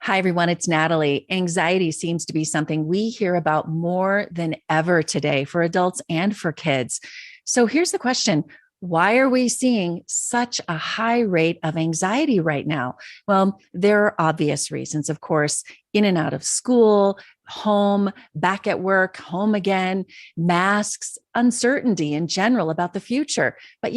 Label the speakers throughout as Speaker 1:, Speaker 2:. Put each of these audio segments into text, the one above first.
Speaker 1: Hi, everyone. It's Natalie. Anxiety seems to be something we hear about more than ever today for adults and for kids. So here's the question. Why are we seeing such a high rate of anxiety right now? Well, there are obvious reasons, of course, in and out of school, home, back at work, home again, masks, uncertainty in general about the future. But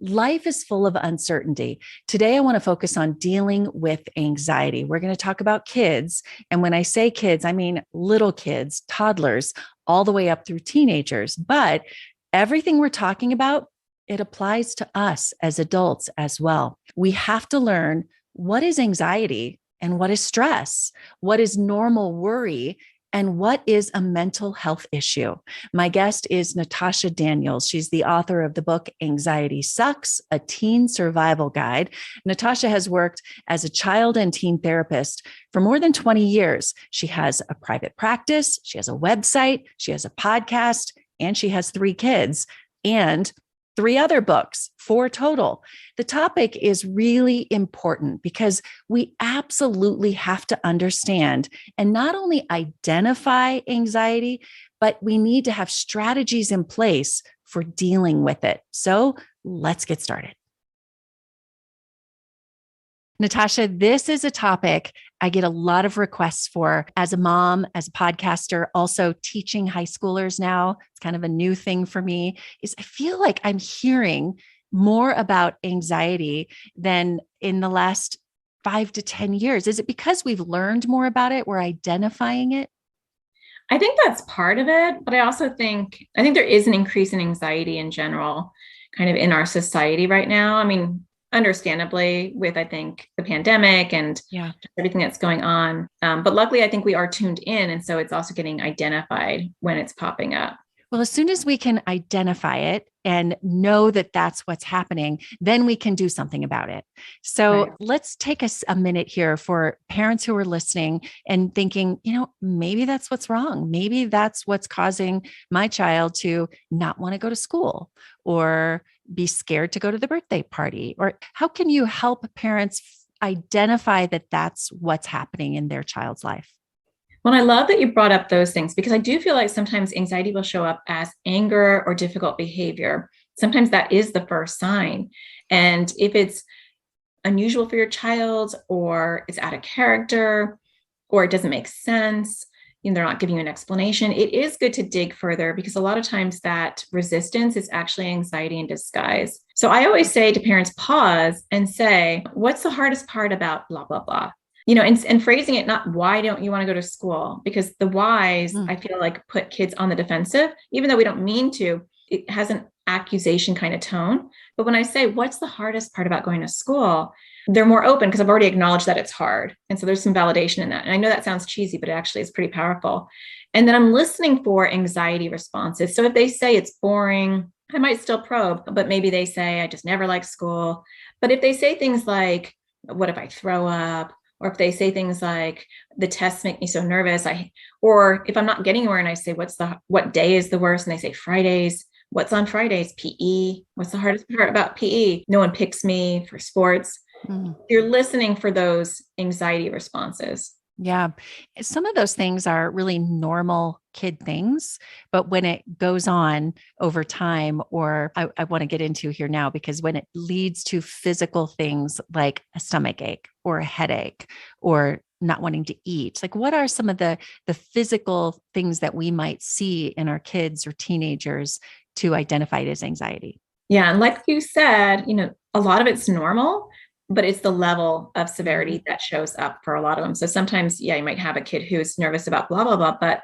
Speaker 1: life is full of uncertainty. Today, I want to focus on dealing with anxiety. We're going to talk about kids. And when I say kids, I mean little kids, toddlers, all the way up through teenagers. But everything we're talking about, it applies to us as adults as well. We have to learn what is anxiety and what is stress, what is normal worry, and what is a mental health issue. My guest is Natasha Daniels. She's the author of the book, Anxiety Sucks, a Teen Survival Guide. Natasha has worked as a child and teen therapist for more than 20 years. She has a private practice, she has a website, she has a podcast, and she has 3 kids. And 3 other books, 4 total. The topic is really important because we absolutely have to understand and not only identify anxiety, but we need to have strategies in place for dealing with it. So let's get started. Natasha, this is a topic I get a lot of requests for as a mom, as a podcaster, also teaching high schoolers now. It's kind of a new thing for me, is I feel like I'm hearing more about anxiety than in the last 5 to 10 years. Is it because we've learned more about it? We're identifying it?
Speaker 2: I think that's part of it, but I think there is an increase in anxiety in general, kind of in our society right now. I mean, understandably, with I think the pandemic and
Speaker 1: Yeah.
Speaker 2: everything that's going on. But luckily, I think we are tuned in, and so it's also getting identified when it's popping up.
Speaker 1: Well, as soon as we can identify it and know that that's what's happening, then we can do something about it.
Speaker 2: Right.
Speaker 1: So let's take us a minute here for parents who are listening and thinking, maybe that's what's wrong. Maybe that's what's causing my child to not want to go to school or be scared to go to the birthday party. Or how can you help parents identify that that's what's happening in their child's life?
Speaker 2: Well, I love that you brought up those things because I do feel like sometimes anxiety will show up as anger or difficult behavior. Sometimes that is the first sign. And if it's unusual for your child, or it's out of character, or it doesn't make sense, they're not giving you an explanation, it is good to dig further because a lot of times that resistance is actually anxiety in disguise. So I always say to parents, pause and say, what's the hardest part about blah, blah, blah? And phrasing it, not why don't you want to go to school? Because the whys, I feel like, put kids on the defensive, even though we don't mean to. It has an accusation kind of tone. But when I say, what's the hardest part about going to school? They're more open because I've already acknowledged that it's hard. And so there's some validation in that. And I know that sounds cheesy, but it actually is pretty powerful. And then I'm listening for anxiety responses. So if they say it's boring, I might still probe, but maybe they say, I just never liked school. But if they say things like, what if I throw up? Or if they say things like, the tests make me so nervous, or if I'm not getting anywhere and I say, what day is the worst? And they say Fridays. What's on Fridays? PE. What's the hardest part about PE? No one picks me for sports. You're listening for those anxiety responses.
Speaker 1: Yeah. Some of those things are really normal kid things, but when it goes on over time, or I want to get into here now, because when it leads to physical things like a stomach ache or a headache or not wanting to eat, like what are some of the physical things that we might see in our kids or teenagers to identify it as anxiety?
Speaker 2: Yeah. And like you said, a lot of it's normal, but it's the level of severity that shows up for a lot of them. So sometimes, you might have a kid who's nervous about blah, blah, blah, but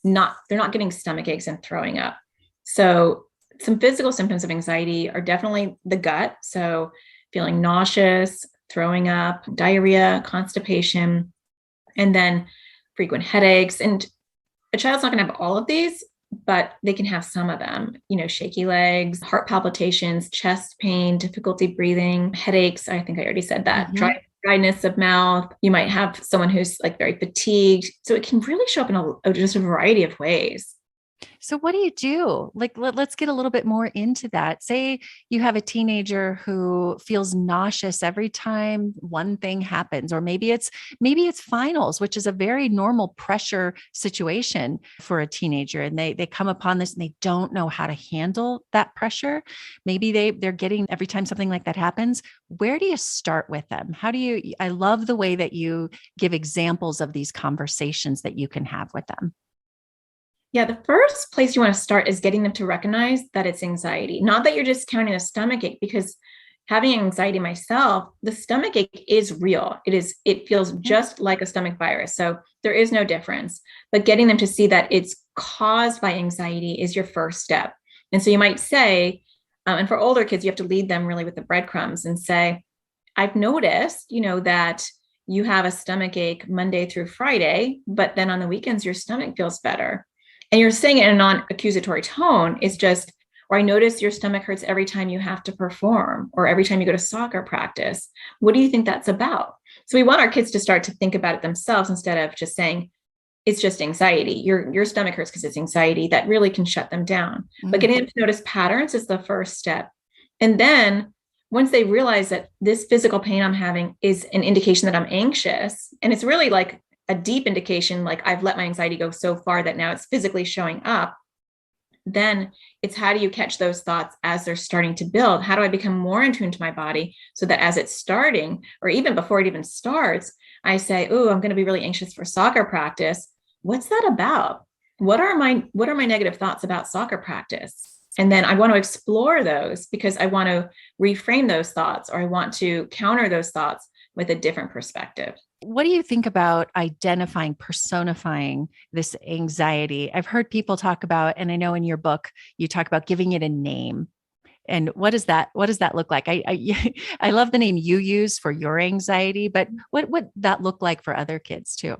Speaker 2: they're not getting stomach aches and throwing up. So some physical symptoms of anxiety are definitely the gut. So feeling nauseous, throwing up, diarrhea, constipation, and then frequent headaches. And a child's not going to have all of these, but they can have some of them, shaky legs, heart palpitations, chest pain, difficulty breathing, headaches. I think I already said that. Dryness of mouth. You might have someone who's like very fatigued. So it can really show up in just a variety of ways.
Speaker 1: So what do you do? Like, let's get a little bit more into that. Say you have a teenager who feels nauseous every time one thing happens, or maybe it's finals, which is a very normal pressure situation for a teenager. And they come upon this and they don't know how to handle that pressure. Maybe they're getting every time something like that happens. Where do you start with them? How do you, I love the way that you give examples of these conversations that you can have with them.
Speaker 2: Yeah, the first place you want to start is getting them to recognize that it's anxiety, not that you're discounting a stomach ache, because having anxiety myself, the stomach ache is real. It feels just like a stomach virus. So there is no difference. But getting them to see that it's caused by anxiety is your first step. And so you might say, and for older kids, you have to lead them really with the breadcrumbs and say, I've noticed, that you have a stomach ache Monday through Friday, but then on the weekends, your stomach feels better. And you're saying it in a non-accusatory tone. It's just, or I notice your stomach hurts every time you have to perform or every time you go to soccer practice. What do you think that's about? So we want our kids to start to think about it themselves instead of just saying, it's just anxiety. Your stomach hurts because it's anxiety. That really can shut them down. But getting them to notice patterns is the first step. And then once they realize that this physical pain I'm having is an indication that I'm anxious, and it's really like a deep indication, like I've let my anxiety go so far that now it's physically showing up, then it's how do you catch those thoughts as they're starting to build? How do I become more in tune to my body so that as it's starting, or even before it even starts, I say, oh, I'm going to be really anxious for soccer practice. What's that about? What are my negative thoughts about soccer practice? And then I want to explore those because I want to reframe those thoughts, or I want to counter those thoughts with a different perspective.
Speaker 1: What do you think about identifying, personifying this anxiety? I've heard people talk about, and I know in your book, you talk about giving it a name. And what does that look like? I love the name you use for your anxiety, but what would that look like for other kids too?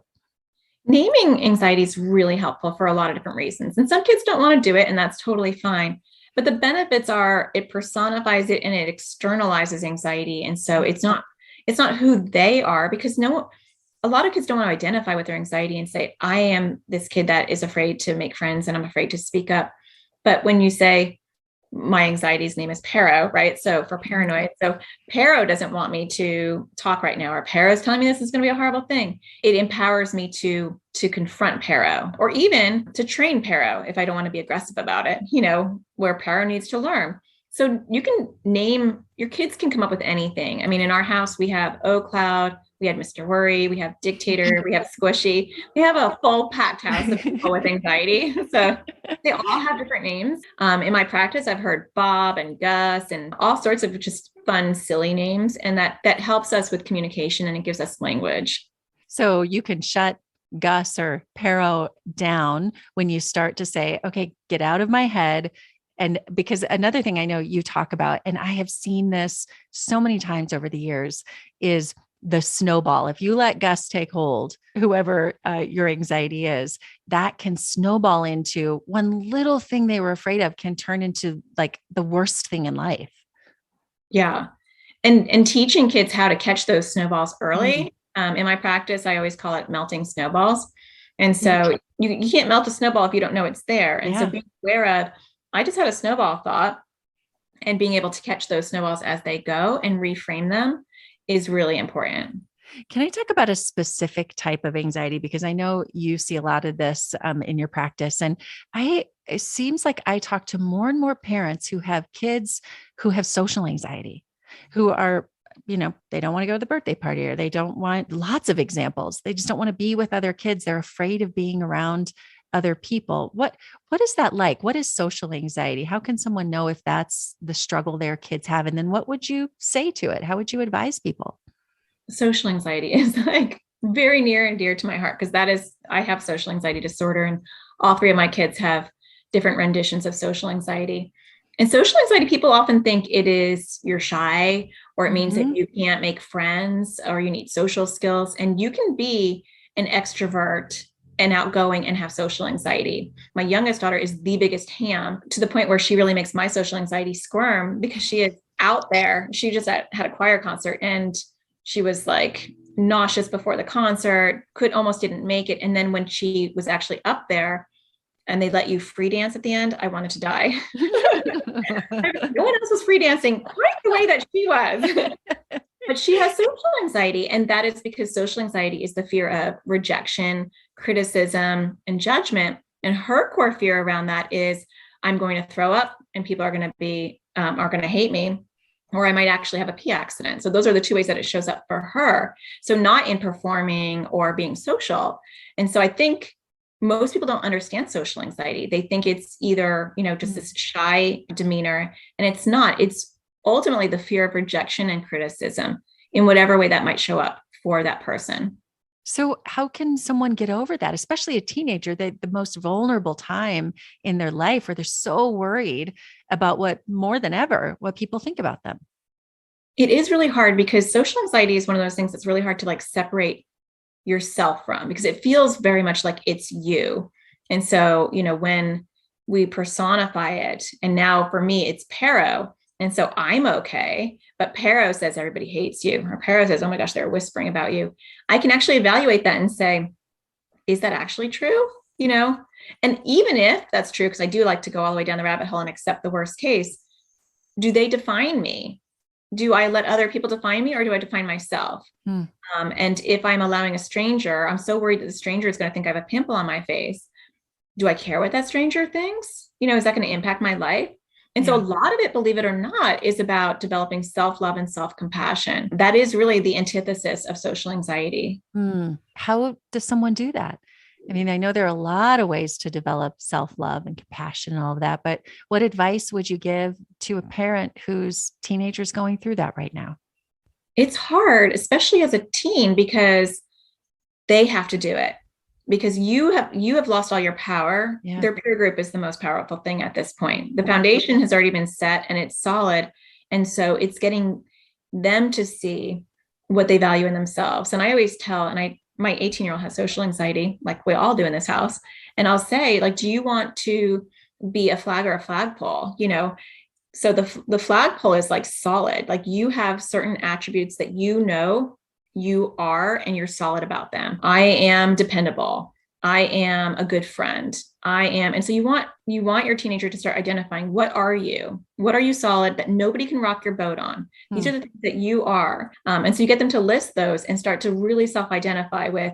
Speaker 2: Naming anxiety is really helpful for a lot of different reasons. And some kids don't want to do it, and that's totally fine. But the benefits are it personifies it and it externalizes anxiety. And so it's not who they are, because a lot of kids don't want to identify with their anxiety and say, I am this kid that is afraid to make friends and I'm afraid to speak up. But when you say, my anxiety's name is Pero, right? So for paranoid. So Pero doesn't want me to talk right now, or Pero is telling me this is going to be a horrible thing. It empowers me to confront Pero, or even to train Pero if I don't want to be aggressive about it, where Pero needs to learn. So you can name, your kids can come up with anything. I mean, in our house, we have O Cloud, we had Mr. Worry, we have Dictator, we have Squishy. We have a full packed house of people with anxiety. So they all have different names. In my practice, I've heard Bob and Gus and all sorts of just fun, silly names. And that helps us with communication and it gives us language.
Speaker 1: So you can shut Gus or Pero down when you start to say, okay, get out of my head. And because another thing I know you talk about, and I have seen this so many times over the years, is the snowball. If you let Gus take hold, whoever your anxiety is, that can snowball into one little thing they were afraid of can turn into like the worst thing in life.
Speaker 2: Yeah. And teaching kids how to catch those snowballs early. In my practice, I always call it melting snowballs. And so you can't melt a snowball if you don't know it's there. And so being aware of, I just had a snowball thought, and being able to catch those snowballs as they go and reframe them is really important.
Speaker 1: Can I talk about a specific type of anxiety? Because I know you see a lot of this in your practice. And it seems like I talk to more and more parents who have kids who have social anxiety, who are, they don't want to go to the birthday party, or they don't want, lots of examples. They just don't want to be with other kids. They're afraid of being around other people. What is that like? What is social anxiety? How can someone know if that's the struggle their kids have? And then what would you say to it? How would you advise people?
Speaker 2: Social anxiety is like very near and dear to my heart, because I have social anxiety disorder, and all three of my kids have different renditions of social anxiety. And social anxiety, people often think it is you're shy, or it means that you can't make friends, or you need social skills. And you can be an extrovert and outgoing and have social anxiety. My youngest daughter is the biggest ham, to the point where she really makes my social anxiety squirm, because she is out there. She just had a choir concert, and she was like nauseous before the concert, almost didn't make it. And then when she was actually up there, and they let you free dance at the end, I wanted to die. No one else was free dancing quite the way that she was. But she has social anxiety. And that is because social anxiety is the fear of rejection, criticism, and judgment. And her core fear around that is I'm going to throw up and people are going to hate me, or I might actually have a pee accident. So those are the two ways that it shows up for her. So not in performing or being social. And so I think most people don't understand social anxiety. They think it's either, just this shy demeanor, and it's not. It's ultimately the fear of rejection and criticism in whatever way that might show up for that person.
Speaker 1: So how can someone get over that, especially a teenager, the most vulnerable time in their life where they're so worried about what more than ever, what people think about them?
Speaker 2: It is really hard because social anxiety is one of those things that's really hard to separate yourself from, because it feels very much like it's you. And so, when we personify it, and now for me, it's Pero. And so I'm okay, but Pero says everybody hates you, or Pero says, oh my gosh, they're whispering about you. I can actually evaluate that and say, is that actually true? And even if that's true, because I do like to go all the way down the rabbit hole and accept the worst case, do they define me? Do I let other people define me, or do I define myself? And if I'm allowing a stranger, I'm so worried that the stranger is going to think I have a pimple on my face. Do I care what that stranger thinks? Is that going to impact my life? And so a lot of it, believe it or not, is about developing self-love and self-compassion. That is really the antithesis of social anxiety.
Speaker 1: How does someone do that? I mean, I know there are a lot of ways to develop self-love and compassion and all of that, but what advice would you give to a parent whose teenager is going through that right now?
Speaker 2: It's hard, especially as a teen, because they have to do it. Because you have lost all your power.
Speaker 1: Yeah.
Speaker 2: Their peer group is the most powerful thing at this point. The foundation has already been set and it's solid. And so it's getting them to see what they value in themselves. And I always tell, my 18-year-old has social anxiety, like we all do in this house. And I'll say, do you want to be a flag or a flagpole? So the flagpole is solid. You have certain attributes that you are, and you're solid about them. I am dependable. I am a good friend. And so you want your teenager to start identifying, what are you? What are you solid that nobody can rock your boat on? These are the things that you are. And so you get them to list those and start to really self-identify with,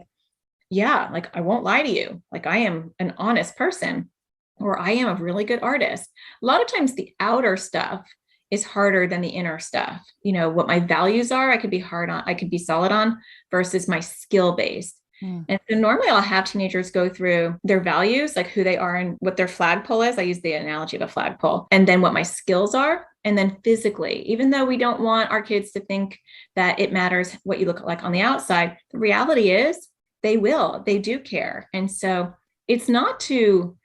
Speaker 2: I won't lie to you. I am an honest person, or I am a really good artist. A lot of times the outer stuff is harder than the inner stuff. What my values are, I could be solid on, versus my skill-based. And so normally I'll have teenagers go through their values, who they are and what their flagpole is. I use the analogy of a flagpole, and then what my skills are. And then physically, even though we don't want our kids to think that it matters what you look like on the outside, the reality is they do care. And so it's not to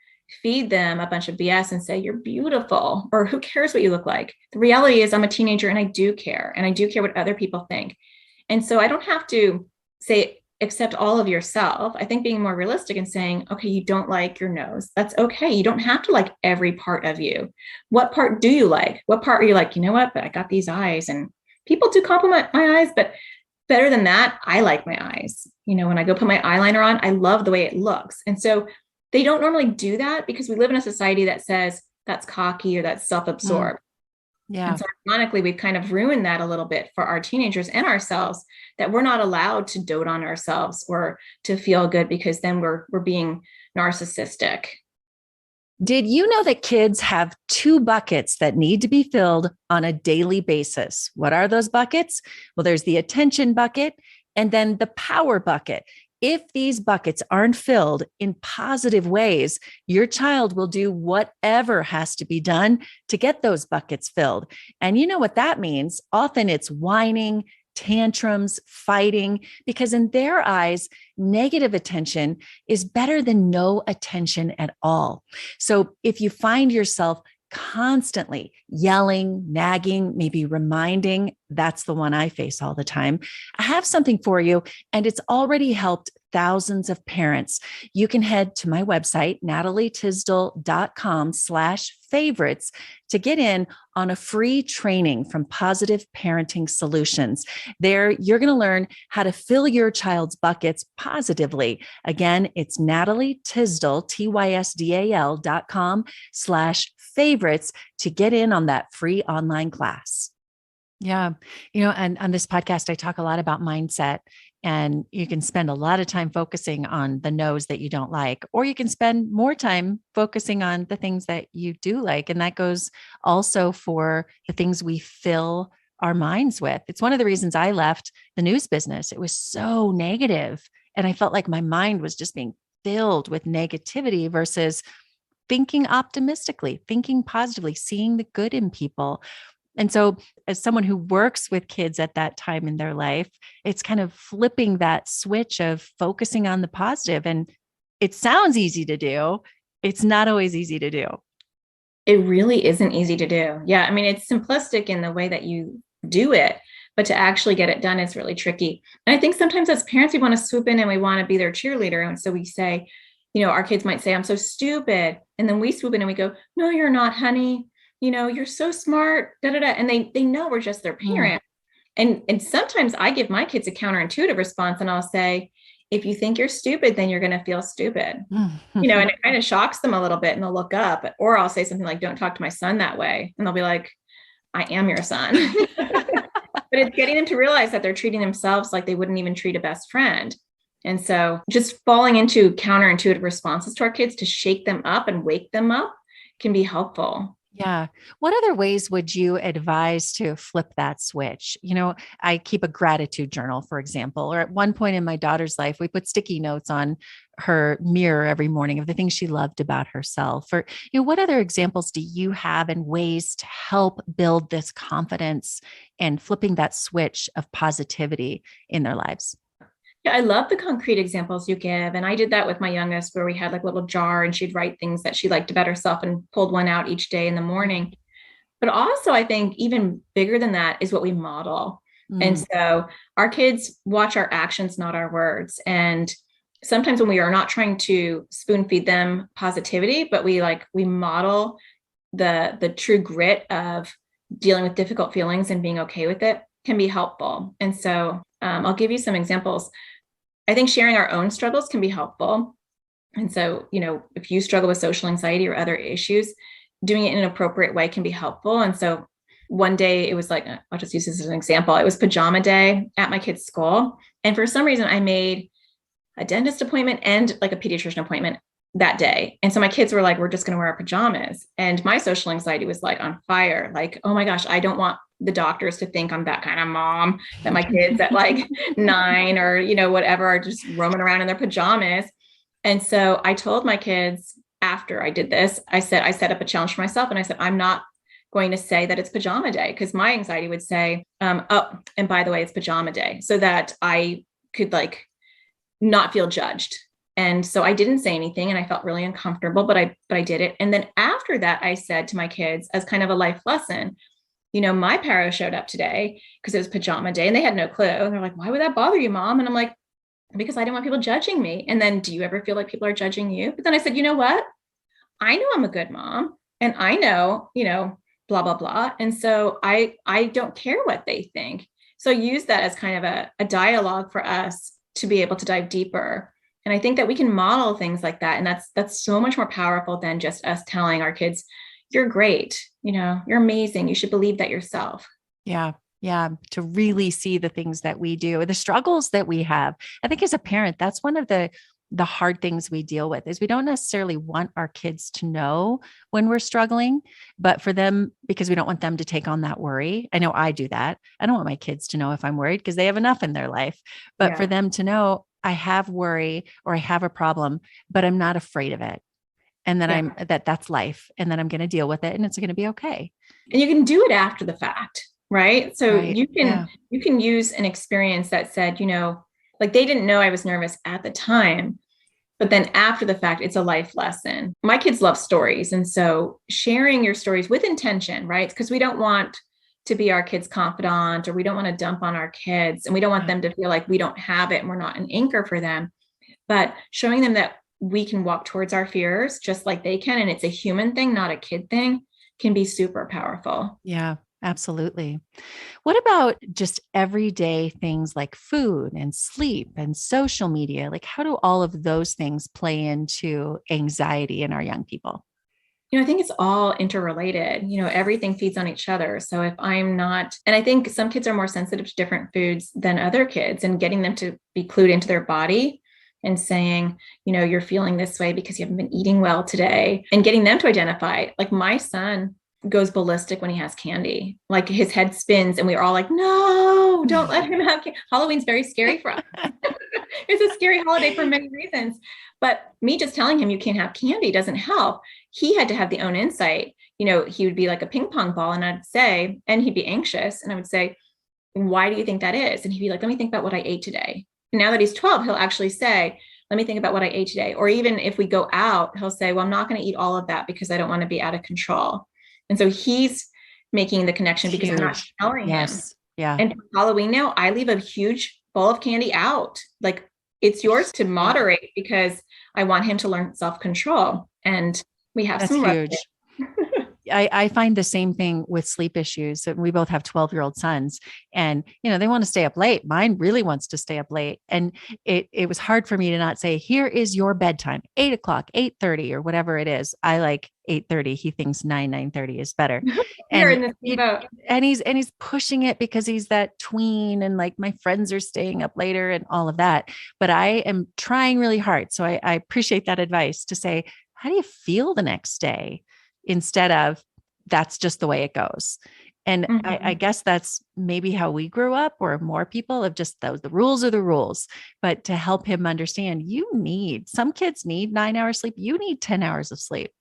Speaker 2: feed them a bunch of BS and say, you're beautiful, or who cares what you look like? The reality is I'm a teenager and I do care, and I do care what other people think. And so I don't have to say, accept all of yourself. I think being more realistic and saying, okay, you don't like your nose. That's okay. You don't have to like every part of you. What part do you like? What part are you like, but I got these eyes, and people do compliment my eyes, but better than that, I like my eyes. When I go put my eyeliner on, I love the way it looks. And so they don't normally do that because we live in a society that says that's cocky or that's self-absorbed.
Speaker 1: Yeah.
Speaker 2: And so ironically, we've kind of ruined that a little bit for our teenagers and ourselves, that we're not allowed to dote on ourselves or to feel good, because then we're being narcissistic.
Speaker 1: Did you know that kids have 2 buckets that need to be filled on a daily basis? What are those buckets? Well, there's the attention bucket and then the power bucket. If these buckets aren't filled in positive ways, your child will do whatever has to be done to get those buckets filled. And you know what that means? Often it's whining, tantrums, fighting, because in their eyes, negative attention is better than no attention at all. So if you find yourself constantly yelling, nagging, maybe reminding, that's the one I face all the time. I have something for you, and it's already helped thousands of parents. You can head to my website, natalietisdale.com/favorites to get in on a free training from Positive Parenting Solutions. There, you're going to learn how to fill your child's buckets positively. Again, it's natalietisdale, TYSDAL.com/favorites to get in on that free online class. Yeah. And on this podcast, I talk a lot about mindset, and you can spend a lot of time focusing on the no's that you don't like, or you can spend more time focusing on the things that you do like. And that goes also for the things we fill our minds with. It's one of the reasons I left the news business. It was so negative, and I felt like my mind was just being filled with negativity versus thinking optimistically, thinking positively, seeing the good in people. And so as someone who works with kids at that time in their life, it's kind of flipping that switch of focusing on the positive. And it sounds easy to do. It's not always easy to do.
Speaker 2: It really isn't easy to do. Yeah. I mean, it's simplistic in the way that you do it, but to actually get it done is really tricky. And I think sometimes as parents, we want to swoop in and we want to be their cheerleader. And so we say, our kids might say, I'm so stupid. And then we swoop in and we go, no, you're not, honey. You're so smart, da, da, da. And they know we're just their parent. And sometimes I give my kids a counterintuitive response, and I'll say, if you think you're stupid, then you're going to feel stupid, and it kind of shocks them a little bit, and they'll look up. Or I'll say something like, don't talk to my son that way. And they'll be like, I am your son. But it's getting them to realize that they're treating themselves like they wouldn't even treat a best friend. And so just falling into counterintuitive responses to our kids to shake them up and wake them up can be helpful.
Speaker 1: Yeah. What other ways would you advise to flip that switch? I keep a gratitude journal, for example, or at one point in my daughter's life, we put sticky notes on her mirror every morning of the things she loved about herself. Or, what other examples do you have and ways to help build this confidence and flipping that switch of positivity in their lives?
Speaker 2: Yeah, I love the concrete examples you give. And I did that with my youngest, where we had like a little jar and she'd write things that she liked about herself and pulled one out each day in the morning. But also, I think even bigger than that is what we model. And so our kids watch our actions, not our words. And sometimes when we are not trying to spoon feed them positivity, but we model the true grit of dealing with difficult feelings and being okay with it, can be helpful. And so I'll give you some examples. I think sharing our own struggles can be helpful. And so, if you struggle with social anxiety or other issues, doing it in an appropriate way can be helpful. And so one day it was like, I'll just use this as an example. It was pajama day at my kid's school. And for some reason I made a dentist appointment and like a pediatrician appointment that day. And so my kids were like, we're just going to wear our pajamas. And my social anxiety was like on fire. Like, oh my gosh, I don't want the doctors to think I'm that kind of mom, that my kids at like 9 or, whatever, are just roaming around in their pajamas. And so I told my kids after I did this, I set up a challenge for myself. And I said, I'm not going to say that it's pajama day, because my anxiety would say, oh, and by the way, it's pajama day, so that I could not feel judged. And so I didn't say anything, and I felt really uncomfortable, but I did it. And then after that, I said to my kids, as kind of a life lesson, my para showed up today because it was pajama day and they had no clue. And they're like, why would that bother you, Mom? And I'm like, because I didn't want people judging me. And then, do you ever feel like people are judging you? But then I said, you know what? I know I'm a good mom, and I know, blah, blah, blah. And so I don't care what they think. So use that as kind of a dialogue for us to be able to dive deeper. And I think that we can model things like that. And that's so much more powerful than just us telling our kids, you're great, you're amazing, you should believe that yourself.
Speaker 1: Yeah. Yeah. To really see the things that we do, the struggles that we have. I think as a parent, that's one of the hard things we deal with, is we don't necessarily want our kids to know when we're struggling, but for them, because we don't want them to take on that worry. I know I do that. I don't want my kids to know if I'm worried, because they have enough in their life, but for them to know I have worry or I have a problem, but I'm not afraid of it. And then that's life. And then I'm going to deal with it, and it's going to be okay.
Speaker 2: And you can do it after the fact, right? So you can use an experience that said, they didn't know I was nervous at the time, but then after the fact, it's a life lesson. My kids love stories. And so sharing your stories with intention, right? Because we don't want to be our kids' confidant, or we don't want to dump on our kids, and we don't want them to feel like we don't have it and we're not an anchor for them. but showing them that we can walk towards our fears just like they can, and it's a human thing, not a kid thing, can be super powerful.
Speaker 1: Yeah, absolutely. What about just everyday things like food and sleep and social media? Like, how do all of those things play into anxiety in our young people?
Speaker 2: I think it's all interrelated. Everything feeds on each other. So if I'm not, and I think some kids are more sensitive to different foods than other kids, and getting them to be clued into their body and saying, you're feeling this way because you haven't been eating well today, and getting them to identify. Like my son goes ballistic when he has candy. Like his head spins and we're all like, no, don't let him have candy. Halloween's very scary for us. It's a scary holiday for many reasons. But me just telling him you can't have candy doesn't help. He had to have the own insight. He would be like a ping pong ball, and I'd say, and he'd be anxious. And I would say, why do you think that is? And he'd be like, let me think about what I ate today. And now that he's 12, he'll actually say, let me think about what I ate today. Or even if we go out, he'll say, well, I'm not going to eat all of that because I don't want to be out of control. And so he's making the connection because I'm not telling him.
Speaker 1: Yeah.
Speaker 2: And for Halloween now, I leave a huge bowl of candy out. Like, it's yours to moderate because I want him to learn self-control. And we have
Speaker 1: That's
Speaker 2: some
Speaker 1: huge. I find the same thing with sleep issues. We both have 12-year-old sons, and, they want to stay up late. Mine really wants to stay up late. And it was hard for me to not say, here is your bedtime, 8:00, 8:30, or whatever it is. I like 8:30. He thinks 9:30 is better. And, and he's pushing it because he's that tween, and like my friends are staying up later and all of that. But I am trying really hard. So I appreciate that advice to say, how do you feel the next day? Instead of that's just the way it goes. And I guess that's maybe how we grew up, or more people of just those, the rules are the rules. But to help him understand, some kids need 9 hours sleep. You need 10 hours of sleep.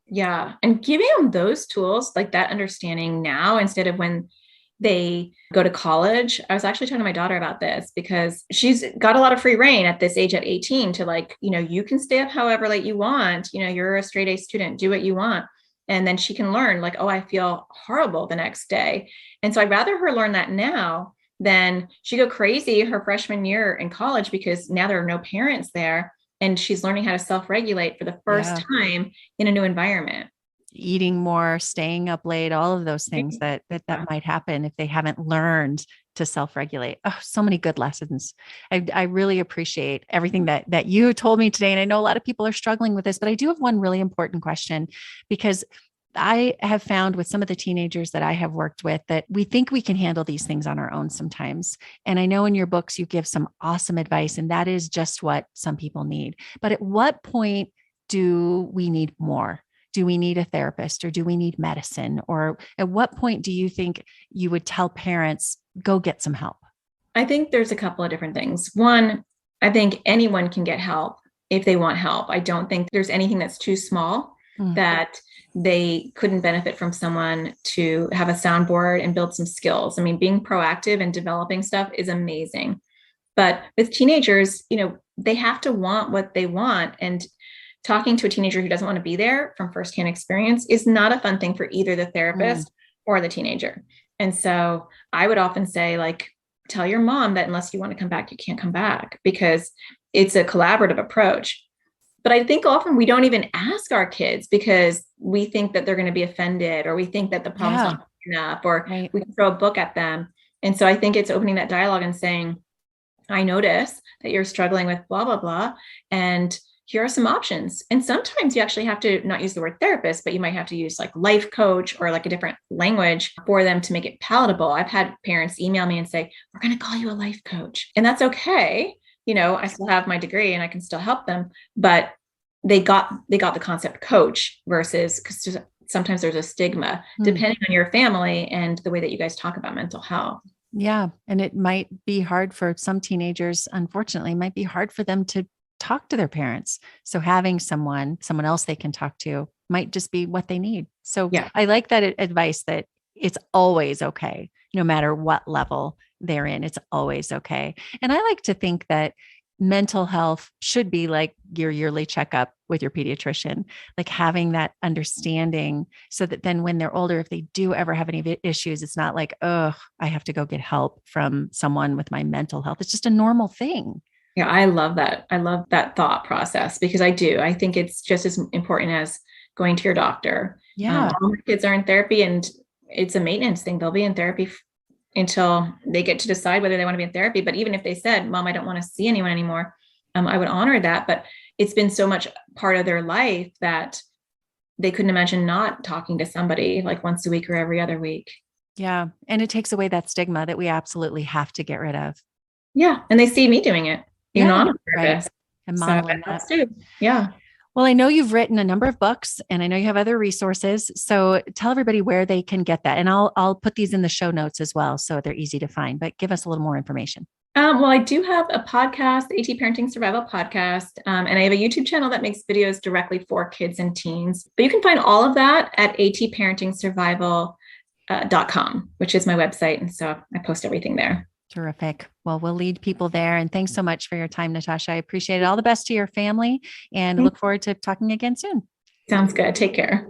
Speaker 2: Yeah. And giving them those tools, like that understanding now, instead of when they go to college. I was actually talking to my daughter about this because she's got a lot of free reign at this age at 18 to like, you can stay up however late you want. You're a straight A student, do what you want. And then she can learn like, oh, I feel horrible the next day. And so I'd rather her learn that now than she go crazy her freshman year in college because now there are no parents there. And she's learning how to self-regulate for the first time in a new environment.
Speaker 1: Eating more, staying up late, all of those things that might happen if they haven't learned to self-regulate. Oh, so many good lessons. I really appreciate everything that you told me today. And I know a lot of people are struggling with this, but I do have one really important question, because I have found with some of the teenagers that I have worked with that we think we can handle these things on our own sometimes. And I know in your books, you give some awesome advice, and that is just what some people need. But at what point do we need more? Do we need a therapist, or do we need medicine? Or at what point do you think you would tell parents, go get some help?
Speaker 2: I think there's a couple of different things. One, I think anyone can get help if they want help. I don't think there's anything that's too small that they couldn't benefit from someone to have a soundboard and build some skills. I mean, being proactive and developing stuff is amazing. But with teenagers, they have to want what they want. And talking to a teenager who doesn't want to be there from firsthand experience is not a fun thing for either the therapist or the teenager. And so I would often say, like, tell your mom that unless you want to come back, you can't come back, because it's a collaborative approach. But I think often we don't even ask our kids because we think that they're going to be offended, or we think that the problem's not enough, or we can throw a book at them. And so I think it's opening that dialogue and saying, I notice that you're struggling with blah, blah, blah. And here are some options. And sometimes you actually have to not use the word therapist, but you might have to use like life coach or like a different language for them to make it palatable. I've had parents email me and say, we're going to call you a life coach. And that's okay. I still have my degree and I can still help them, but they got the concept coach versus, because sometimes there's a stigma depending on your family and the way that you guys talk about mental health.
Speaker 1: Yeah. And it might be hard for some teenagers, unfortunately, it might be hard for them to talk to their parents. So having someone else they can talk to might just be what they need. So I like that advice that it's always okay, no matter what level they're in, it's always okay. And I like to think that mental health should be like your yearly checkup with your pediatrician, like having that understanding so that then when they're older, if they do ever have any issues, it's not like, oh, I have to go get help from someone with my mental health. It's just a normal thing.
Speaker 2: Yeah, I love that. I love that thought process because I do. I think it's just as important as going to your doctor.
Speaker 1: Yeah.
Speaker 2: All my kids are in therapy, and it's a maintenance thing. They'll be in therapy until they get to decide whether they want to be in therapy. But even if they said, Mom, I don't want to see anyone anymore, I would honor that. But it's been so much part of their life that they couldn't imagine not talking to somebody like once a week or every other week.
Speaker 1: Yeah. And it takes away that stigma that we absolutely have to get rid of.
Speaker 2: Yeah. And they see me doing it, even though I'm a therapist.
Speaker 1: And
Speaker 2: So
Speaker 1: modeling
Speaker 2: that helps
Speaker 1: that.
Speaker 2: too. Yeah.
Speaker 1: Well, I know you've written a number of books and I know you have other resources. So tell everybody where they can get that. And I'll put these in the show notes as well. So they're easy to find, but give us a little more information.
Speaker 2: Well, I do have a podcast, the AT Parenting Survival Podcast, and I have a YouTube channel that makes videos directly for kids and teens. But you can find all of that at atparentingsurvival.com, which is my website. And so I post everything there.
Speaker 1: Terrific. Well, we'll lead people there. And thanks so much for your time, Natasha. I appreciate it. All the best to your family and look forward to talking again soon.
Speaker 2: Sounds good. Take care.